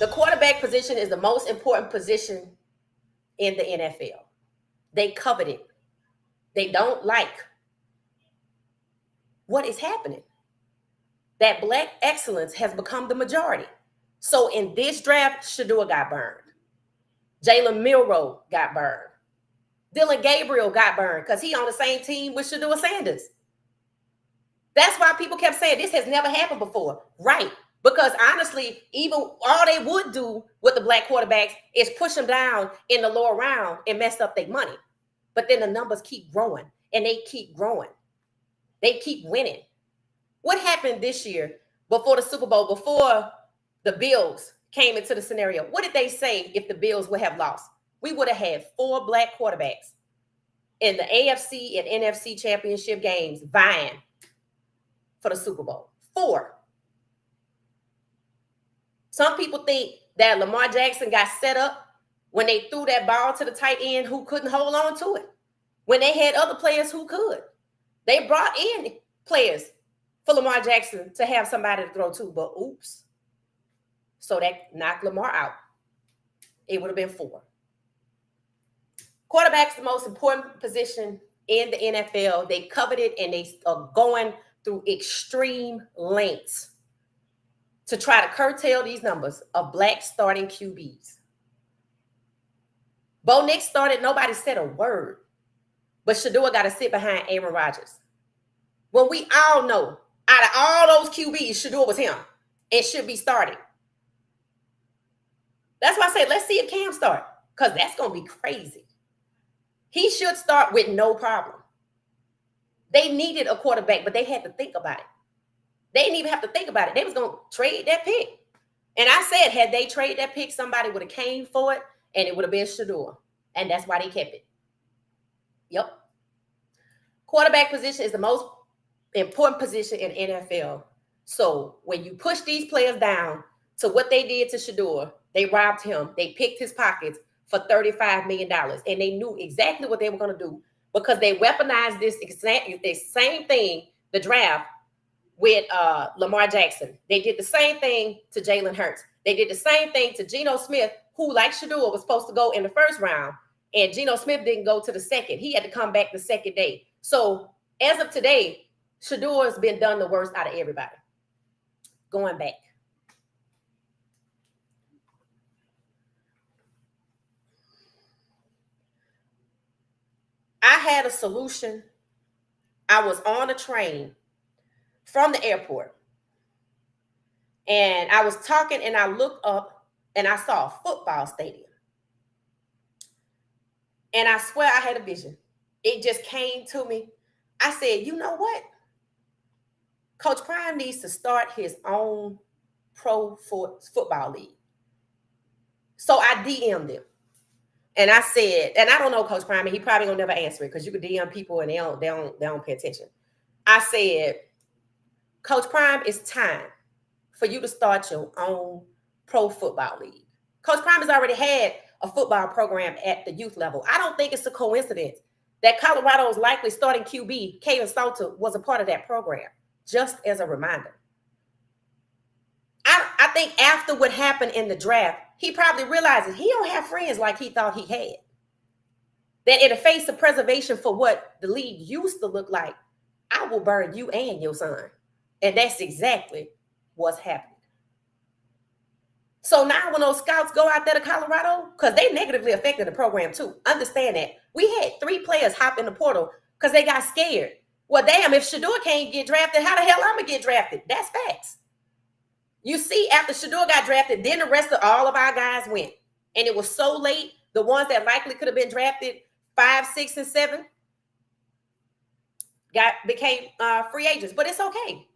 The quarterback position is the most important position in the NFL. They covet it. They don't like what is happening. That black excellence has become the majority. So in this draft, Shedeur got burned. Jalen Milroe got burned. Dylan Gabriel got burned because he on the same team with Shedeur Sanders. That's why people kept saying this has never happened before. Right. Because honestly, even all they would do with the black quarterbacks is push them down in the lower round and mess up their money. But then the numbers keep growing and they keep growing. They keep winning. What happened this year before the Super Bowl, before the Bills came into the scenario? What did they say if the Bills would have lost? We would have had 4 black quarterbacks in the AFC and NFC championship games vying for the Super Bowl. 4. Some people think that Lamar Jackson got set up when they threw that ball to the tight end who couldn't hold on to it, when they had other players who could. They brought in players for Lamar Jackson to have somebody to throw to, but oops. So that knocked Lamar out. It would have been 4. Quarterback's the most important position in the NFL. They covet it and they are going through extreme lengths to try to curtail these numbers of black starting QBs. Bo Nix started, nobody said a word, but Shedeur got to sit behind Aaron Rodgers. When we all know, out of all those QBs, Shedeur was him and should be starting. That's why I say, let's see if Cam start, because that's going to be crazy. He should start with no problem. They needed a quarterback, but they had to think about it. They didn't even have to think about it. They was going to trade that pick. And I said, had they traded that pick, somebody would have came for it, and it would have been Shedeur. And that's why they kept it. Yep. Quarterback position is the most important position in NFL. So when you push these players down to what they did to Shedeur, they robbed him. They picked his pockets for $35 million. And they knew exactly what they were going to do because they weaponized this same thing, the draft, with Lamar Jackson. They did the same thing to Jalen Hurts. They did the same thing to Geno Smith, who, like Shedeur, was supposed to go in the first round. And Geno Smith didn't go to the second. He had to come back the second day. So as of today, Shedeur has been done the worst out of everybody. Going back. I had a solution. I was on a train from the airport. And I was talking and I looked up and I saw a football stadium. And I swear I had a vision. It just came to me. I said, you know what? Coach Prime needs to start his own pro football league. So I DM'd him. And I said, and I don't know Coach Prime, and he probably gonna never answer it because you could DM people and they don't pay attention. I said, Coach Prime, it's time for you to start your own pro football league. Coach Prime has already had a football program at the youth level. I don't think it's a coincidence that Colorado's likely starting QB, Kaden Salter, was a part of that program, just as a reminder. I think after what happened in the draft, he probably realizes he don't have friends like he thought he had. That in the face of preservation for what the league used to look like, I will burn you and your son. And that's exactly what's happening. So now when those scouts go out there to Colorado, because they negatively affected the program too, understand that. We had 3 players hop in the portal because they got scared. Well, damn, if Shedeur can't get drafted, how the hell I'm going to get drafted? That's facts. You see, after Shedeur got drafted, then the rest of all of our guys went. And it was so late, the ones that likely could have been drafted 5, 6, and 7 became free agents. But it's okay.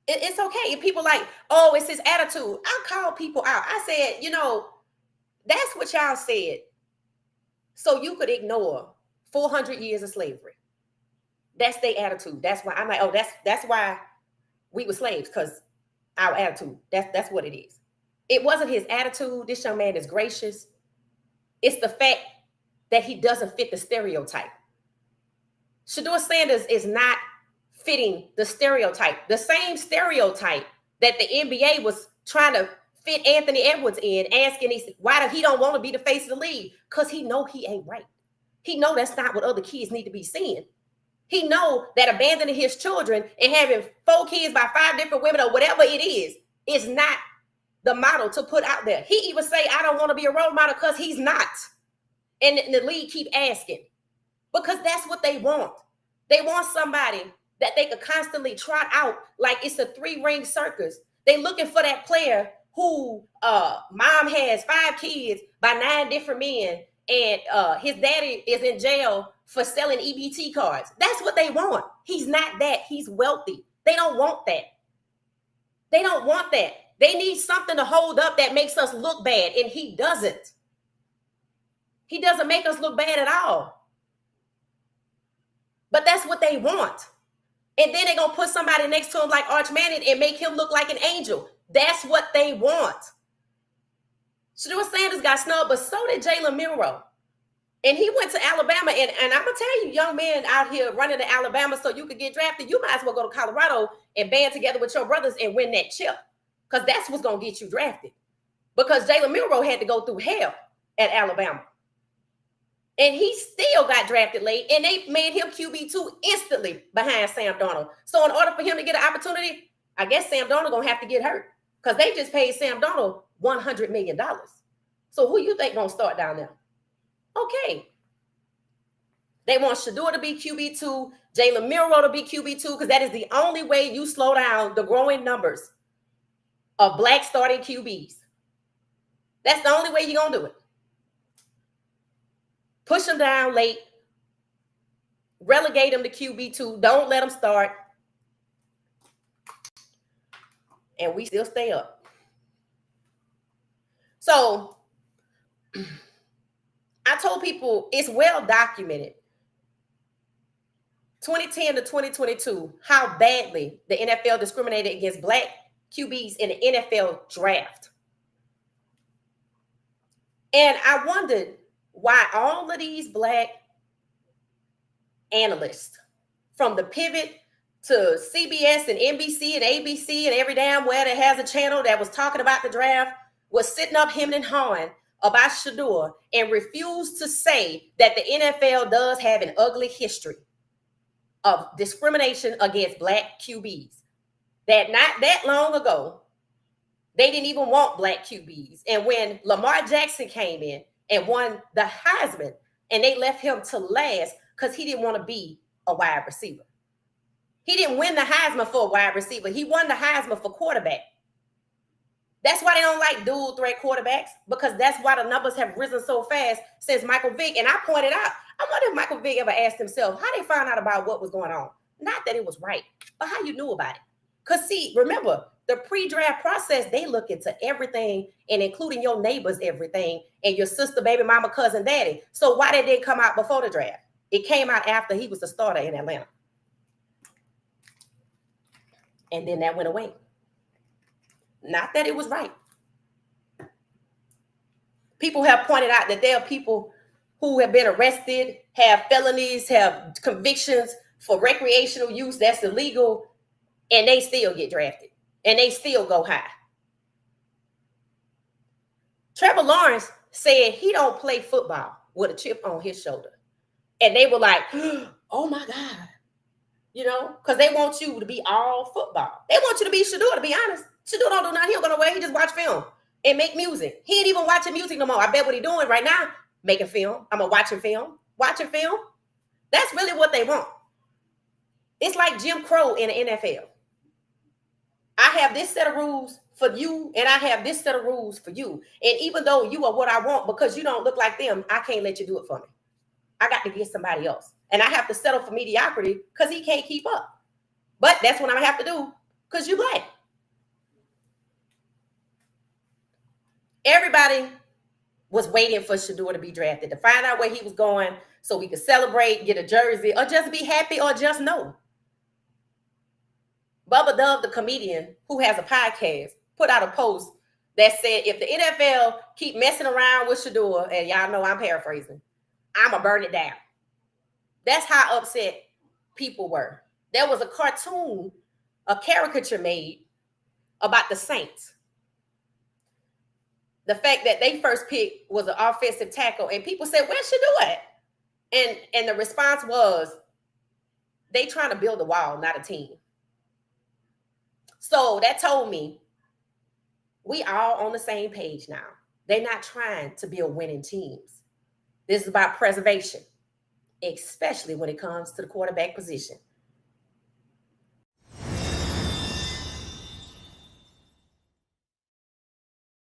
It's okay. And people like, oh, it's his attitude. I call people out. I said, that's what y'all said. So you could ignore 400 years of slavery. That's their attitude. That's why I'm like, oh, that's why we were slaves, because our attitude. That's what it is. It wasn't his attitude. This young man is gracious. It's the fact that he doesn't fit the stereotype. Shedeur Sanders is not fitting the stereotype. The same stereotype that the NBA was trying to fit Anthony Edwards in, asking why he don't want to be the face of the league? Because he know he ain't right. He know that's not what other kids need to be seeing. He know that abandoning his children and having 4 kids by 5 different women or whatever it is not the model to put out there. He even say, I don't want to be a role model because he's not. And the league keep asking because that's what they want. They want somebody that they could constantly trot out like it's a 3-ring circus. They looking for that player who mom has 5 kids by 9 different men and his daddy is in jail for selling EBT cards. That's what they want. He's not that. He's wealthy. They don't want that. They don't want that. They need something to hold up that makes us look bad, and he doesn't. He doesn't make us look bad at all. But that's what they want. And then they're going to put somebody next to him like Arch Manning and make him look like an angel. That's what they want. Shedeur Sanders got snubbed, but so did Jalen Milroe. And he went to Alabama. And I'm going to tell you, young men out here running to Alabama so you could get drafted, you might as well go to Colorado and band together with your brothers and win that chip. Because that's what's going to get you drafted. Because Jalen Milroe had to go through hell at Alabama. And he still got drafted late, and they made him QB2 instantly behind Sam Darnold. So in order for him to get an opportunity, I guess Sam Darnold going to have to get hurt because they just paid Sam Darnold $100 million. So who you think going to start down there? Okay. They want Shedeur to be QB2, Jalen Milroe to be QB2, because that is the only way you slow down the growing numbers of black starting QBs. That's the only way you're going to do it. Push them down late. Relegate them to QB2. Don't let them start. And we still stay up. So I told people it's well documented. 2010 to 2022, how badly the NFL discriminated against black QBs in the NFL draft. And I wondered why all of these black analysts, from the Pivot to CBS and NBC and ABC and every damn where that has a channel that was talking about the draft, was sitting up hemming and hawing about Shedeur and refused to say that the NFL does have an ugly history of discrimination against black QBs. That not that long ago, they didn't even want black QBs. And when Lamar Jackson came in and won the Heisman, and they left him to last because he didn't want to be a wide receiver. He didn't win the Heisman for a wide receiver. He won the Heisman for quarterback. That's why they don't like dual threat quarterbacks, because that's why the numbers have risen so fast since Michael Vick. And I pointed out, I wonder if Michael Vick ever asked himself how they found out about what was going on. Not that it was right, but how you knew about it. Because see, remember, the pre-draft process, they look into everything, and including your neighbors, everything, and your sister, baby mama, cousin, daddy. So why did it come out before the draft? It came out after he was the starter in Atlanta. And then that went away. Not that it was right. People have pointed out that there are people who have been arrested, have felonies, have convictions for recreational use that's illegal, and they still get drafted. And they still go high. Trevor Lawrence said he don't play football with a chip on his shoulder. And they were like, oh my God. You know, because they want you to be all football. They want you to be Shedeur, to be honest. Shedeur don't do nothing. He don't go nowhere. He just watch film and make music. He ain't even watching music no more. I bet what he doing right now, making film. I'm watching film. Watching film. That's really what they want. It's like Jim Crow in the NFL. I have this set of rules for you, and I have this set of rules for you. And even though you are what I want, because you don't look like them, I can't let you do it for me. I got to get somebody else. And I have to settle for mediocrity because he can't keep up. But that's what I'm going to have to do because you black. Everybody was waiting for Shedeur to be drafted, to find out where he was going so we could celebrate, get a jersey, or just be happy or just know. Bubba Dove, the comedian who has a podcast, put out a post that said, if the NFL keep messing around with Shedeur, and y'all know I'm paraphrasing, I'm going to burn it down. That's how upset people were. There was a cartoon, a caricature made about the Saints. The fact that they first pick was an offensive tackle, and people said, "Where's Shedeur at?" And the response was, "They trying to build a wall, not a team." So that told me we all on the same page now. They're not trying to build winning teams. This is about preservation, especially when it comes to the quarterback position.